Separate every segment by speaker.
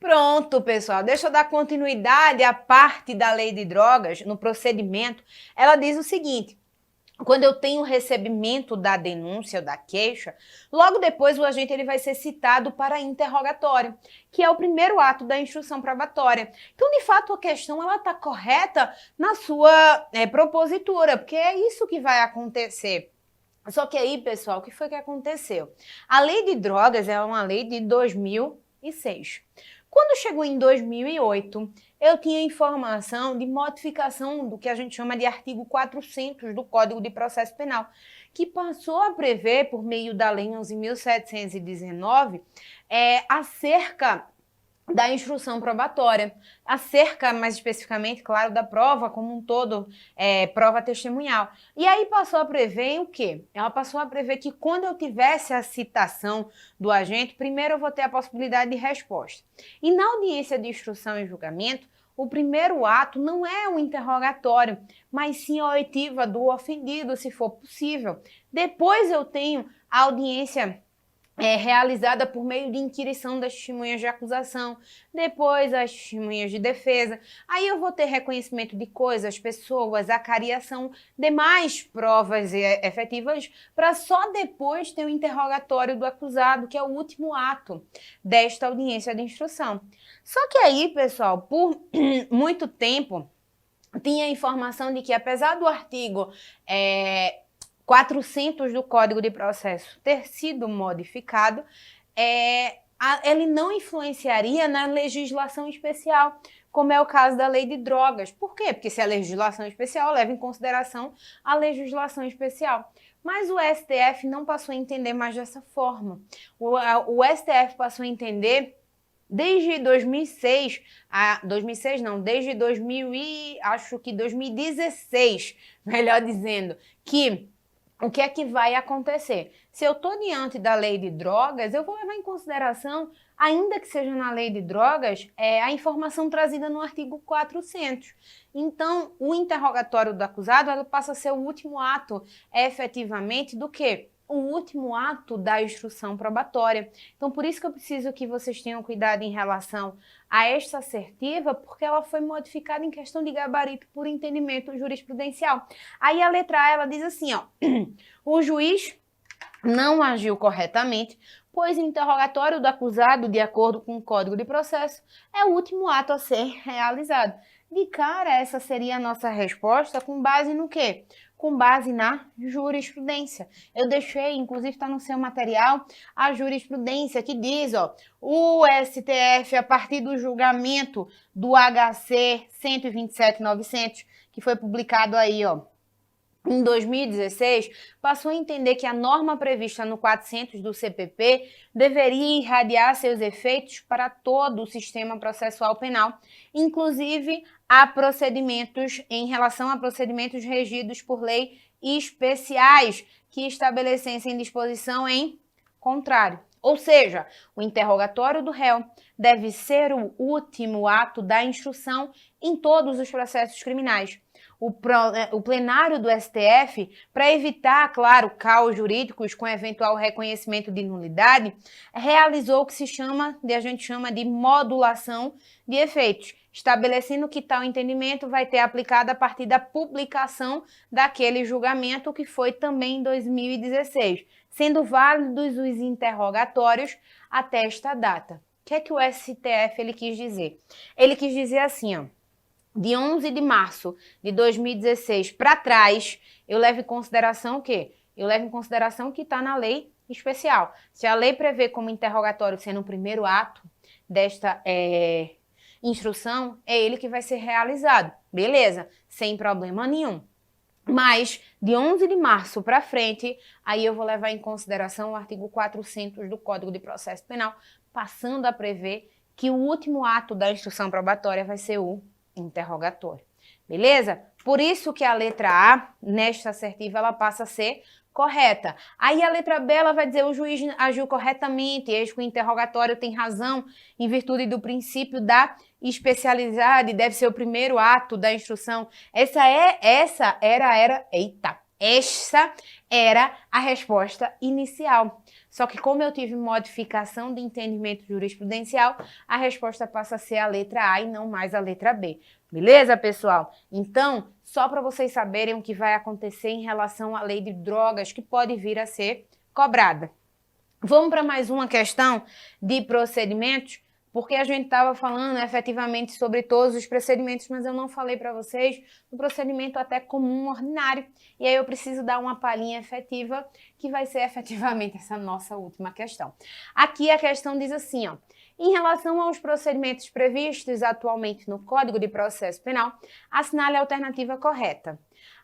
Speaker 1: Pronto, pessoal, deixa eu dar continuidade à parte da lei de drogas no procedimento. Ela diz o seguinte: quando eu tenho o recebimento da denúncia ou da queixa, logo depois o agente ele vai ser citado para interrogatório, que é o primeiro ato da instrução probatória. Então, de fato, a questão ela está correta na sua propositura, porque é isso que vai acontecer. Só que aí, pessoal, o que foi que aconteceu? A lei de drogas é uma lei de 2006. Quando chegou em 2008, eu tinha informação de modificação do que a gente chama de artigo 400 do Código de Processo Penal, que passou a prever, por meio da Lei 11.719, acerca da instrução probatória, acerca, mais especificamente, claro, da prova como um todo, prova testemunhal. E aí passou a prever o quê? Ela passou a prever que quando eu tivesse a citação do agente, primeiro eu vou ter a possibilidade de resposta. E na audiência de instrução e julgamento, o primeiro ato não é um interrogatório, mas sim a oitiva do ofendido, se for possível. Depois eu tenho a audiência realizada por meio de inquirição das testemunhas de acusação, depois as testemunhas de defesa. Aí eu vou ter reconhecimento de coisas, pessoas, acariação, demais provas efetivas, para só depois ter o interrogatório do acusado, que é o último ato desta audiência de instrução. Só que aí, pessoal, por muito tempo, tinha a informação de que, apesar do artigo 400 do Código de Processo ter sido modificado, ele não influenciaria na legislação especial, como é o caso da lei de drogas. Por quê? Porque se a legislação especial leva em consideração a legislação especial. Mas o STF não passou a entender mais dessa forma. O STF passou a entender desde 2006, desde 2016, melhor dizendo, que o que é que vai acontecer? Se eu estou diante da lei de drogas, eu vou levar em consideração, ainda que seja na lei de drogas, a informação trazida no artigo 400. Então, o interrogatório do acusado ela passa a ser o último ato, efetivamente, do quê? O último ato da instrução probatória. Então, por isso que eu preciso que vocês tenham cuidado em relação a esta assertiva, porque ela foi modificada em questão de gabarito por entendimento jurisprudencial. Aí a letra A, ela diz assim, ó, o juiz não agiu corretamente, pois o interrogatório do acusado, de acordo com o Código de Processo, é o último ato a ser realizado. De cara, essa seria a nossa resposta com base no quê? Com base na jurisprudência. Eu deixei, inclusive está no seu material, a jurisprudência que diz, ó, o STF, a partir do julgamento do HC 127.900, que foi publicado aí, ó, em 2016, passou a entender que a norma prevista no 400 do CPP deveria irradiar seus efeitos para todo o sistema processual penal, inclusive em relação a procedimentos regidos por lei especiais que estabelecessem disposição em contrário. Ou seja, o interrogatório do réu deve ser o último ato da instrução em todos os processos criminais. O plenário do STF, para evitar, claro, caos jurídicos com eventual reconhecimento de nulidade, realizou o que a gente chama de modulação de efeitos, estabelecendo que tal entendimento vai ter aplicado a partir da publicação daquele julgamento, que foi também em 2016, sendo válidos os interrogatórios até esta data. O que é que o STF ele quis dizer? Ele quis dizer assim, ó, de 11 de março de 2016 para trás, eu levo em consideração o quê? Eu levo em consideração o que está na lei especial. Se a lei prevê como interrogatório sendo o primeiro ato desta instrução, é ele que vai ser realizado. Beleza, sem problema nenhum. Mas, de 11 de março para frente, aí eu vou levar em consideração o artigo 400 do Código de Processo Penal, passando a prever que o último ato da instrução probatória vai ser o interrogatório. Beleza? Por isso que a letra A, nesta assertiva, ela passa a ser correta. Aí a letra B, ela vai dizer o juiz agiu corretamente, eis que o interrogatório tem razão em virtude do princípio da especialidade, deve ser o primeiro ato da instrução. Essa era a resposta inicial. Só que como eu tive modificação de entendimento jurisprudencial, a resposta passa a ser a letra A e não mais a letra B. Beleza, pessoal? Então, só para vocês saberem o que vai acontecer em relação à lei de drogas que pode vir a ser cobrada. Vamos para mais uma questão de procedimentos, porque a gente estava falando efetivamente sobre todos os procedimentos, mas eu não falei para vocês do procedimento até comum ordinário. E aí eu preciso dar uma palhinha efetiva, que vai ser efetivamente essa nossa última questão. Aqui a questão diz assim, ó. Em relação aos procedimentos previstos atualmente no Código de Processo Penal, assinale a alternativa correta.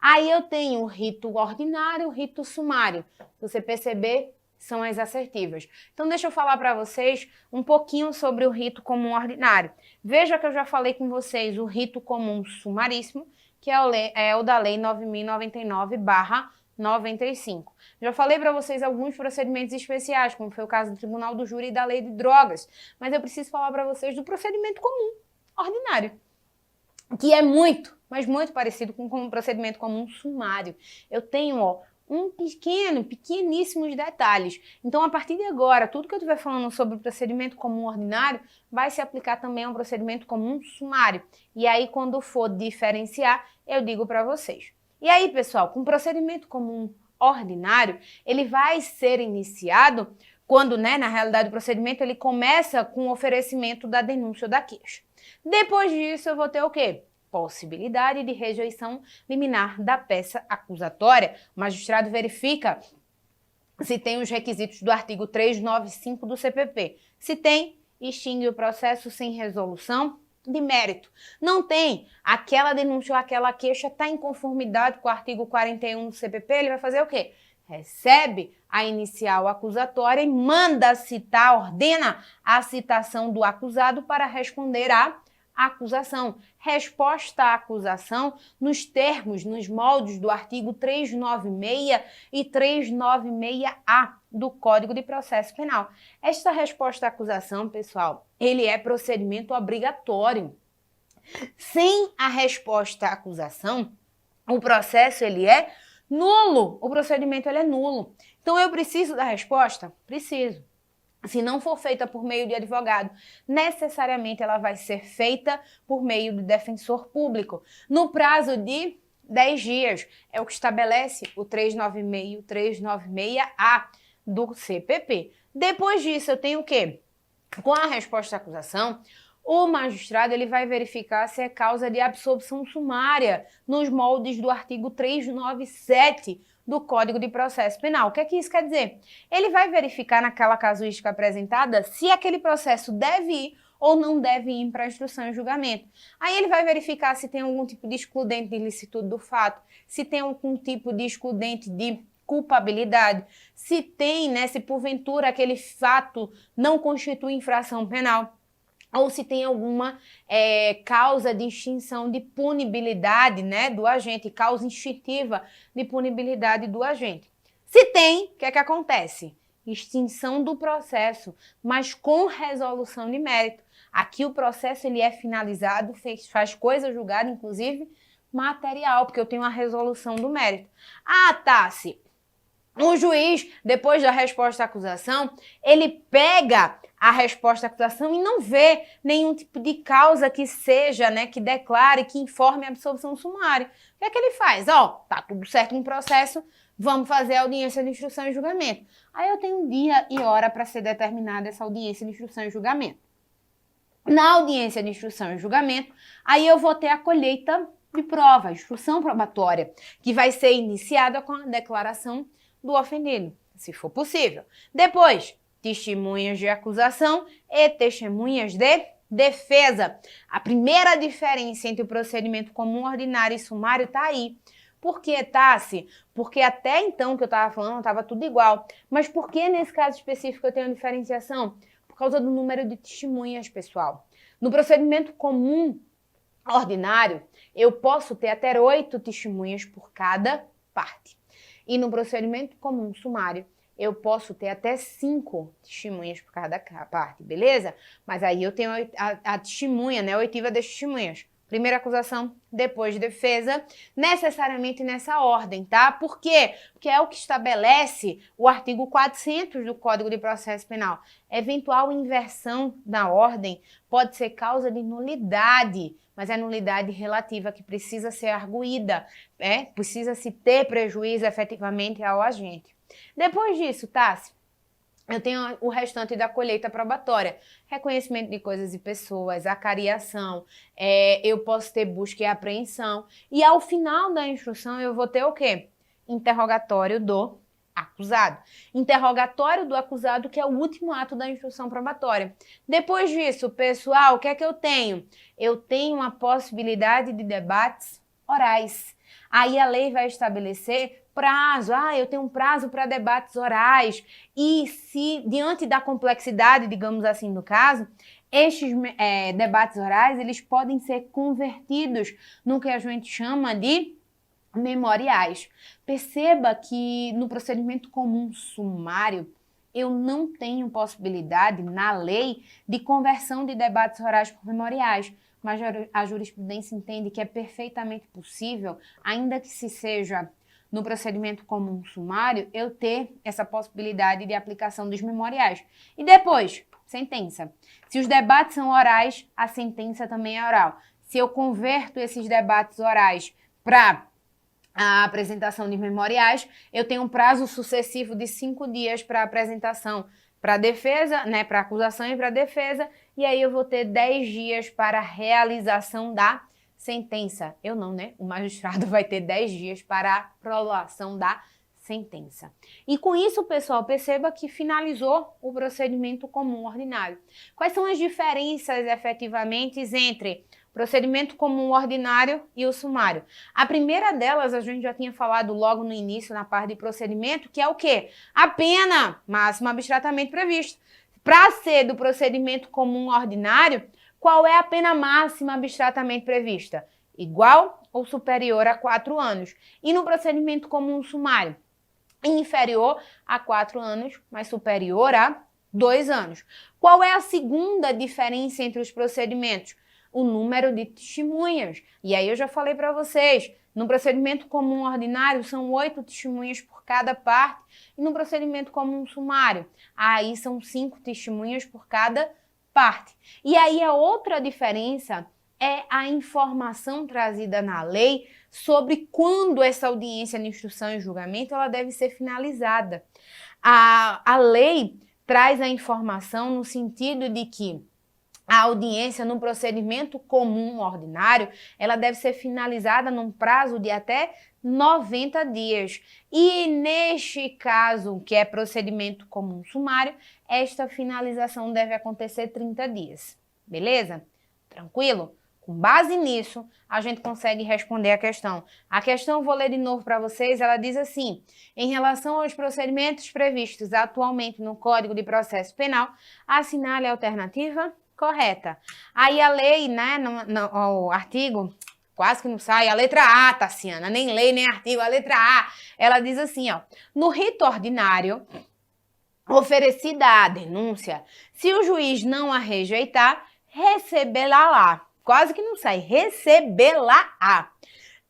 Speaker 1: Aí eu tenho o rito ordinário, o rito sumário. Se você perceber, são as assertivas. Então, deixa eu falar para vocês um pouquinho sobre o rito comum ordinário. Veja que eu já falei com vocês o rito comum sumaríssimo, que é o da Lei 9.099/95. Já falei para vocês alguns procedimentos especiais, como foi o caso do Tribunal do Júri e da Lei de Drogas, mas eu preciso falar para vocês do procedimento comum ordinário, que é muito, mas muito parecido com o procedimento comum sumário. Eu tenho, ó, pequeníssimos detalhes. Então, a partir de agora, tudo que eu estiver falando sobre o procedimento comum ordinário vai se aplicar também ao procedimento comum sumário. E aí, quando for diferenciar, eu digo para vocês. E aí, pessoal, com o procedimento comum ordinário, ele vai ser iniciado quando, na realidade, o procedimento ele começa com o oferecimento da denúncia ou da queixa. Depois disso, eu vou ter o quê? Possibilidade de rejeição liminar da peça acusatória. O magistrado verifica se tem os requisitos do artigo 395 do CPP. Se tem, extingue o processo sem resolução de mérito. Não tem, aquela denúncia ou aquela queixa está em conformidade com o artigo 41 do CPP, ele vai fazer o quê? Recebe a inicial acusatória e manda citar, ordena a citação do acusado para responder à acusação. Resposta à acusação nos termos, nos moldes do artigo 396 e 396-A do Código de Processo Penal. Esta resposta à acusação, pessoal, ele é procedimento obrigatório. Sem a resposta à acusação, o processo ele é nulo, o procedimento ele é nulo. Então eu preciso da resposta? Preciso. Se não for feita por meio de advogado, necessariamente ela vai ser feita por meio do defensor público, no prazo de 10 dias. É o que estabelece o 396 e o 396-A do CPP. Depois disso, eu tenho o quê? Com a resposta à acusação, o magistrado ele vai verificar se é causa de absolvição sumária nos moldes do artigo 397 do Código de Processo Penal. O que é que isso quer dizer? Ele vai verificar naquela casuística apresentada se aquele processo deve ir ou não deve ir para instrução e julgamento. Aí ele vai verificar se tem algum tipo de excludente de ilicitude do fato, se tem algum tipo de excludente de culpabilidade, se tem, se porventura aquele fato não constitui infração penal, ou se tem alguma causa de extinção de punibilidade, do agente, causa instintiva de punibilidade do agente. Se tem, o que é que acontece? Extinção do processo, mas com resolução de mérito. Aqui o processo ele é finalizado, faz coisa julgada, inclusive material, porque eu tenho a resolução do mérito. Ah, Tassi, o juiz, depois da resposta à acusação, ele pega a resposta à acusação e não vê nenhum tipo de causa que seja, que declare, que informe a absolvição sumária. O que é que ele faz? Tá tudo certo no processo, vamos fazer a audiência de instrução e julgamento. Aí eu tenho um dia e hora para ser determinada essa audiência de instrução e julgamento. Na audiência de instrução e julgamento, aí eu vou ter a colheita de prova, instrução probatória, que vai ser iniciada com a declaração do ofendido, se for possível. Depois, testemunhas de acusação e testemunhas de defesa. A primeira diferença entre o procedimento comum, ordinário e sumário está aí. Por que, Tassi? Porque até então que eu estava falando, estava tudo igual. Mas por que nesse caso específico eu tenho diferenciação? Por causa do número de testemunhas, pessoal. No procedimento comum ordinário, eu posso ter até 8 testemunhas por cada parte. E no procedimento comum sumário, eu posso ter até 5 testemunhas por cada parte, beleza? Mas aí eu tenho a testemunha, a oitiva das testemunhas. Primeira acusação, depois defesa, necessariamente nessa ordem, tá? Por quê? Porque é o que estabelece o artigo 400 do Código de Processo Penal. Eventual inversão da ordem pode ser causa de nulidade, mas é nulidade relativa que precisa ser arguída, precisa se ter prejuízo efetivamente ao agente. Depois disso, Tassi, eu tenho o restante da colheita probatória, reconhecimento de coisas e pessoas, acariação, eu posso ter busca e apreensão, e ao final da instrução eu vou ter o quê? Interrogatório do acusado. Interrogatório do acusado, que é o último ato da instrução probatória. Depois disso, pessoal, o que é que eu tenho? Eu tenho a possibilidade de debates orais. Aí a lei vai estabelecer prazo, eu tenho um prazo para debates orais, e se, diante da complexidade, digamos assim, do caso, estes debates orais, eles podem ser convertidos no que a gente chama de memoriais. Perceba que no procedimento comum sumário, eu não tenho possibilidade, na lei, de conversão de debates orais por memoriais, mas a jurisprudência entende que é perfeitamente possível, ainda que se seja no procedimento comum sumário, eu ter essa possibilidade de aplicação dos memoriais. E depois, sentença. Se os debates são orais, a sentença também é oral. Se eu converto esses debates orais para a apresentação de memoriais, eu tenho um prazo sucessivo de 5 dias para apresentação para a defesa, para a acusação e para a defesa, e aí eu vou ter 10 dias para a realização da sentença. Eu não, O magistrado vai ter 10 dias para a prolação da sentença. E com isso, pessoal, perceba que finalizou o procedimento comum ordinário. Quais são as diferenças efetivamente entre procedimento comum ordinário e o sumário? A primeira delas, a gente já tinha falado logo no início, na parte de procedimento, que é o quê? A pena máxima abstratamente prevista. Para ser do procedimento comum ordinário, qual é a pena máxima abstratamente prevista? Igual ou superior a 4 anos. E no procedimento comum sumário, inferior a 4 anos, mas superior a 2 anos. Qual é a segunda diferença entre os procedimentos? O número de testemunhas. E aí eu já falei para vocês, no procedimento comum ordinário são 8 testemunhas por cada parte, e no procedimento comum sumário, aí são 5 testemunhas por cada parte. E aí a outra diferença é a informação trazida na lei sobre quando essa audiência de instrução e julgamento ela deve ser finalizada. A lei traz a informação no sentido de que a audiência no procedimento comum ordinário, ela deve ser finalizada num prazo de até 90 dias. E neste caso, que é procedimento comum sumário, esta finalização deve acontecer 30 dias. Beleza? Tranquilo? Com base nisso, a gente consegue responder a questão. A questão, vou ler de novo para vocês, ela diz assim: em relação aos procedimentos previstos atualmente no Código de Processo Penal, assinale a alternativa correta. Aí a lei, o artigo, quase que não sai, a letra A, Tassiana, nem lei, nem artigo, a letra A, ela diz assim, no rito ordinário, oferecida a denúncia, se o juiz não a rejeitar, recebê-la-á, quase que não sai, recebê-la-á,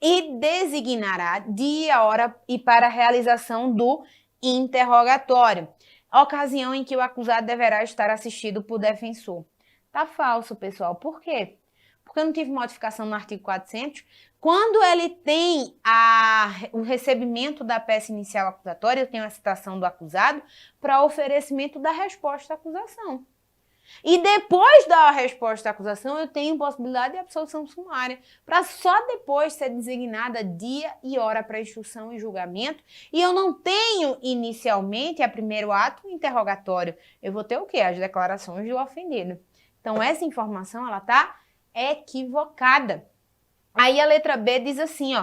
Speaker 1: e designará dia, hora e para a realização do interrogatório, ocasião em que o acusado deverá estar assistido por defensor. Tá falso, pessoal. Por quê? Porque eu não tive modificação no artigo 400. Quando ele tem o recebimento da peça inicial acusatória, eu tenho a citação do acusado para oferecimento da resposta à acusação. E depois da resposta à acusação, eu tenho possibilidade de absolução sumária, para só depois ser designada dia e hora para instrução e julgamento. E eu não tenho inicialmente, a primeiro ato, interrogatório. Eu vou ter o quê? As declarações do ofendido. Então, essa informação, ela tá equivocada. Aí a letra B diz assim,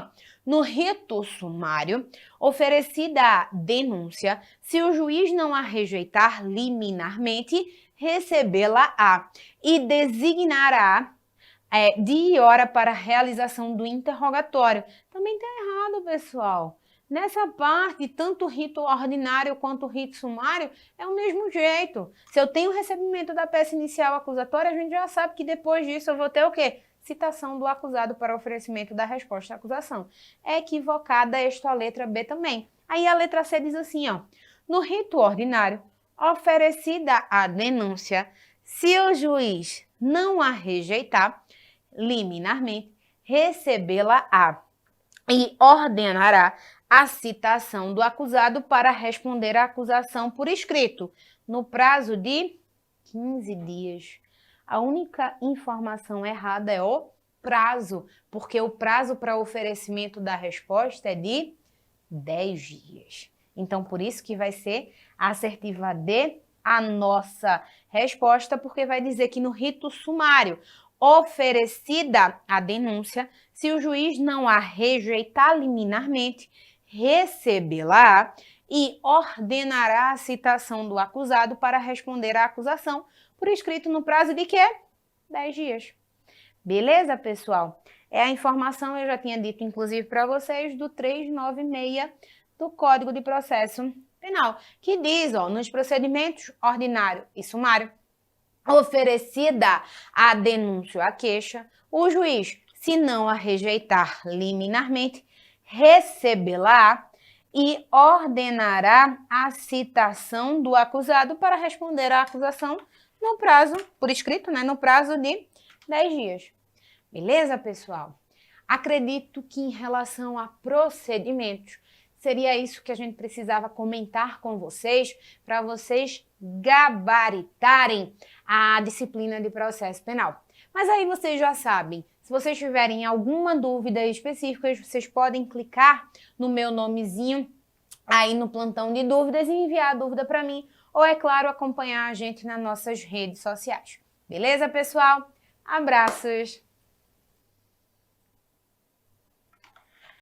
Speaker 1: no rito sumário, oferecida a denúncia, se o juiz não a rejeitar liminarmente, recebê-la-á e designará dia e hora para a realização do interrogatório. Também tá errado, pessoal. Nessa parte, tanto o rito ordinário quanto o rito sumário é o mesmo jeito. Se eu tenho o recebimento da peça inicial acusatória, a gente já sabe que depois disso eu vou ter o quê? citação do acusado para oferecimento da resposta à acusação. É equivocada esta letra B também. Aí a letra C diz assim, ó, no rito ordinário, oferecida a denúncia, se o juiz não a rejeitar, liminarmente, recebê-la-á e ordenará a citação do acusado para responder à acusação por escrito, no prazo de 15 dias. A única informação errada é o prazo, porque o prazo para oferecimento da resposta é de 10 dias. Então, por isso que vai ser a assertiva D a nossa resposta, porque vai dizer que no rito sumário, oferecida a denúncia, se o juiz não a rejeitar liminarmente, recebê-la e ordenará a citação do acusado para responder à acusação por escrito no prazo de quê? 10 dias. Beleza, pessoal? É a informação, eu já tinha dito, inclusive, para vocês, do 396 do Código de Processo Penal, que diz, ó, nos procedimentos ordinário e sumário, oferecida a denúncia ou a queixa, o juiz, se não a rejeitar liminarmente, recebê-la e ordenará a citação do acusado para responder à acusação no prazo, por escrito, né, no prazo de 10 dias. Beleza, pessoal? Acredito que em relação a procedimentos, seria isso que a gente precisava comentar com vocês, para vocês gabaritarem a disciplina de processo penal. Mas aí vocês já sabem, se vocês tiverem alguma dúvida específica, vocês podem clicar no meu nomezinho aí no plantão de dúvidas e enviar a dúvida para mim, ou é claro, acompanhar a gente nas nossas redes sociais. Beleza, pessoal? Abraços!